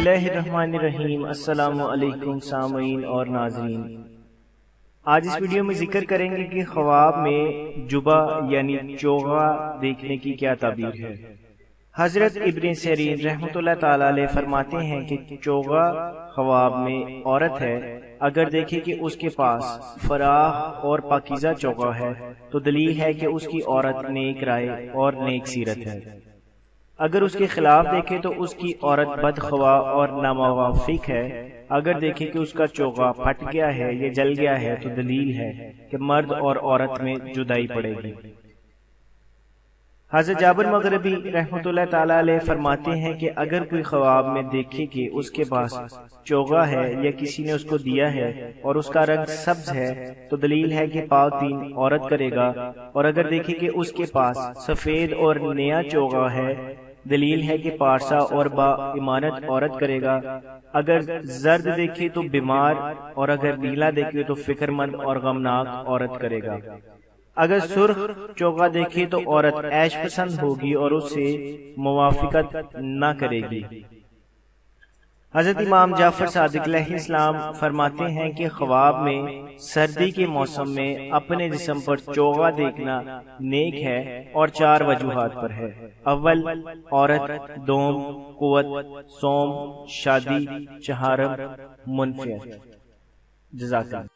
اللہ الرحمن الرحیم۔ السلام علیکم سامعین اور ناظرین، آج اس ویڈیو میں ذکر کریں گے کہ خواب میں جبہ یعنی چوغا دیکھنے کی کیا تعبیر ہے۔ حضرت ابن سیرین رحمۃ اللہ تعالی علیہ فرماتے ہیں کہ چوغا خواب میں عورت ہے، اگر دیکھے کہ اس کے پاس فراخ اور پاکیزہ چوغا ہے تو دلیل ہے کہ اس کی عورت نیک رائے اور نیک سیرت ہے۔ اگر اس کے خلاف دیکھے تو اس کی عورت بدخواہ اور ناموافق ہے۔ اگر دیکھے کہ اس کا چوغا پھٹ گیا ہے یا جل گیا ہے تو دلیل ہے کہ مرد اور عورت میں جدائی پڑے گی۔ حضرت جابر مغربی رحمۃ اللہ تعالی علیہ فرماتے ہیں کہ اگر کوئی خواب میں دیکھے کہ اس کے پاس چوغا ہے یا کسی نے اس کو دیا ہے اور اس کا رنگ سبز ہے تو دلیل ہے کہ پاک دین عورت کرے گا، اور اگر دیکھے کہ اس کے پاس سفید اور نیا چوغا ہے دلیل ہے کہ پارسا اور با امانت عورت کرے گا۔ اگر زرد دیکھے تو بیمار، اور اگر نیلا دیکھے تو فکر مند اور غمناک عورت کرے گا۔ اگر سرخ چوغا دیکھے تو عورت عیش پسند ہوگی اور اس سے موافقت نہ کرے گی۔ حضرت امام جعفر صادق علیہ السلام فرماتے ہیں کہ خواب میں سردی کے موسم میں اپنے جسم پر چوغا دیکھنا نیک ہے اور 4 وجوہات پر ہے۔ اول، عورت، دوم، قوت، سوم، شادی، چہارم، منفعت۔ جزاک اللہ۔